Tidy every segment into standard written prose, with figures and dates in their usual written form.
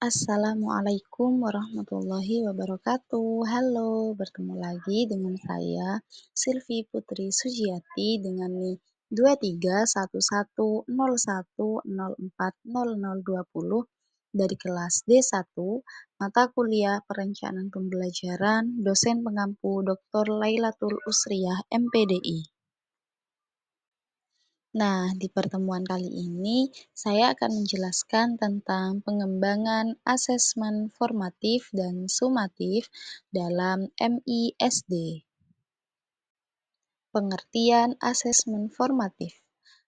Assalamualaikum warahmatullahi wabarakatuh. Halo, bertemu lagi dengan saya, Silvi Putri Sujiati dengan NIM 231101040020 dari kelas D1, mata kuliah Perencanaan Pembelajaran, dosen pengampu Dr. Lailatul Usriyah, MPDI. Nah, di pertemuan kali ini saya akan menjelaskan tentang pengembangan asesmen formatif dan sumatif dalam MISD. Pengertian asesmen formatif.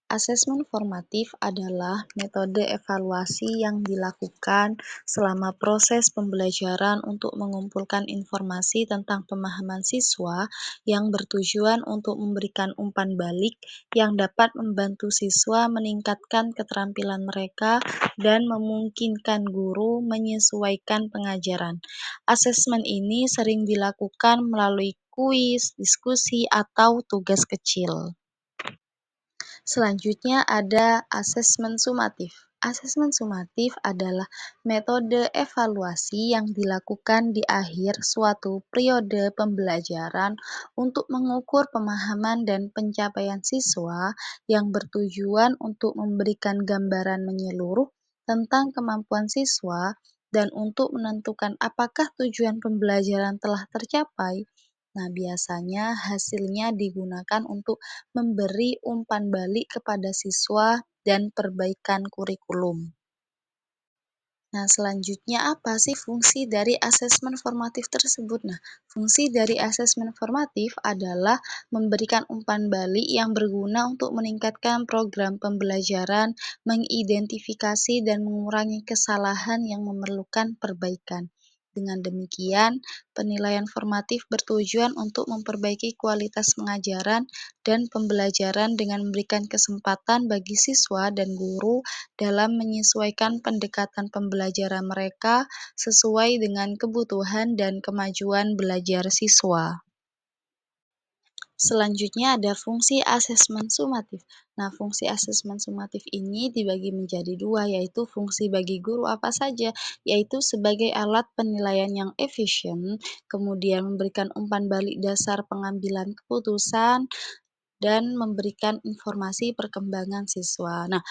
Asesmen formatif adalah metode evaluasi yang dilakukan selama proses pembelajaran untuk mengumpulkan informasi tentang pemahaman siswa yang bertujuan untuk memberikan umpan balik yang dapat membantu siswa meningkatkan keterampilan mereka dan memungkinkan guru menyesuaikan pengajaran. Asesmen ini sering dilakukan melalui kuis, diskusi, atau tugas kecil. Selanjutnya ada asesmen sumatif. Asesmen sumatif adalah metode evaluasi yang dilakukan di akhir suatu periode pembelajaran untuk mengukur pemahaman dan pencapaian siswa yang bertujuan untuk memberikan gambaran menyeluruh tentang kemampuan siswa dan untuk menentukan apakah tujuan pembelajaran telah tercapai. Nah, biasanya hasilnya digunakan untuk memberi umpan balik kepada siswa dan perbaikan kurikulum. Nah, selanjutnya apa sih fungsi dari asesmen formatif tersebut? Nah, fungsi dari asesmen formatif adalah memberikan umpan balik yang berguna untuk meningkatkan program pembelajaran, mengidentifikasi dan mengurangi kesalahan yang memerlukan perbaikan. Dengan demikian, penilaian formatif bertujuan untuk memperbaiki kualitas pengajaran dan pembelajaran dengan memberikan kesempatan bagi siswa dan guru dalam menyesuaikan pendekatan pembelajaran mereka sesuai dengan kebutuhan dan kemajuan belajar siswa. Selanjutnya ada fungsi asesmen sumatif. Nah, fungsi asesmen sumatif ini dibagi menjadi dua, yaitu fungsi bagi guru apa saja, yaitu sebagai alat penilaian yang efisien, kemudian memberikan umpan balik dasar pengambilan keputusan, dan memberikan informasi perkembangan siswa. Nah,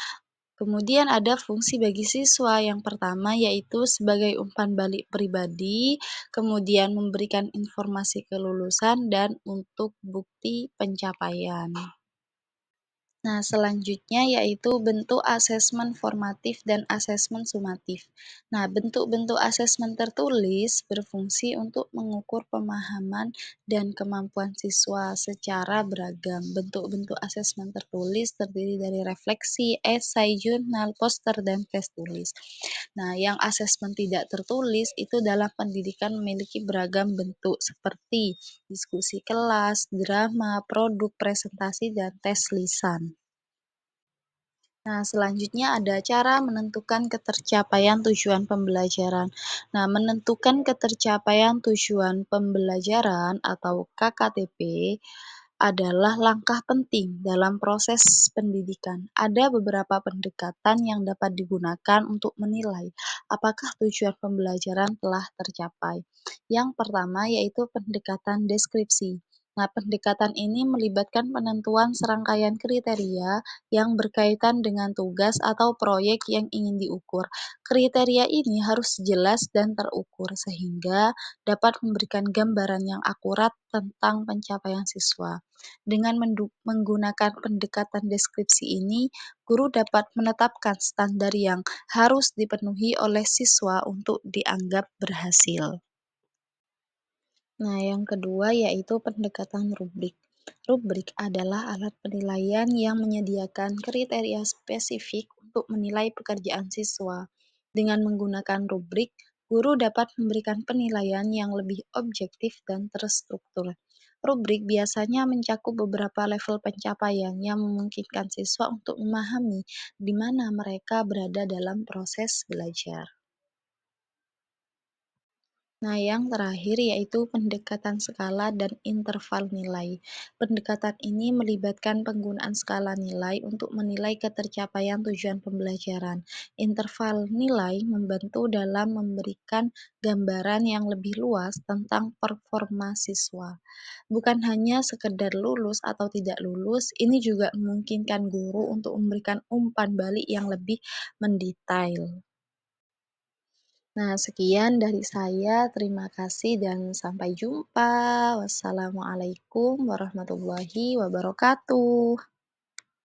kemudian ada fungsi bagi siswa yang pertama yaitu sebagai umpan balik pribadi, kemudian memberikan informasi kelulusan dan untuk bukti pencapaian. Nah, selanjutnya yaitu bentuk asesmen formatif dan asesmen sumatif. Nah, bentuk-bentuk asesmen tertulis berfungsi untuk mengukur pemahaman dan kemampuan siswa secara beragam. Bentuk-bentuk asesmen tertulis terdiri dari refleksi, esai, jurnal, poster, dan tes tulis. Nah, yang asesmen tidak tertulis itu dalam pendidikan memiliki beragam bentuk seperti diskusi kelas, drama, produk, presentasi, dan tes lisan. Nah, selanjutnya ada cara menentukan ketercapaian tujuan pembelajaran. Nah, menentukan ketercapaian tujuan pembelajaran atau KKTP adalah langkah penting dalam proses pendidikan. Ada beberapa pendekatan yang dapat digunakan untuk menilai apakah tujuan pembelajaran telah tercapai. Yang pertama yaitu pendekatan deskripsi. Nah, pendekatan ini melibatkan penentuan serangkaian kriteria yang berkaitan dengan tugas atau proyek yang ingin diukur. Kriteria ini harus jelas dan terukur sehingga dapat memberikan gambaran yang akurat tentang pencapaian siswa. Dengan menggunakan pendekatan deskripsi ini, guru dapat menetapkan standar yang harus dipenuhi oleh siswa untuk dianggap berhasil. Nah, yang kedua yaitu pendekatan rubrik. Rubrik adalah alat penilaian yang menyediakan kriteria spesifik untuk menilai pekerjaan siswa. Dengan menggunakan rubrik, guru dapat memberikan penilaian yang lebih objektif dan terstruktur. Rubrik biasanya mencakup beberapa level pencapaian yang memungkinkan siswa untuk memahami di mana mereka berada dalam proses belajar. Nah, yang terakhir yaitu pendekatan skala dan interval nilai. Pendekatan ini melibatkan penggunaan skala nilai untuk menilai ketercapaian tujuan pembelajaran. Interval nilai membantu dalam memberikan gambaran yang lebih luas tentang performa siswa. Bukan hanya sekedar lulus atau tidak lulus, ini juga memungkinkan guru untuk memberikan umpan balik yang lebih mendetail. Nah, sekian dari saya. Terima kasih dan sampai jumpa. Wassalamualaikum warahmatullahi wabarakatuh.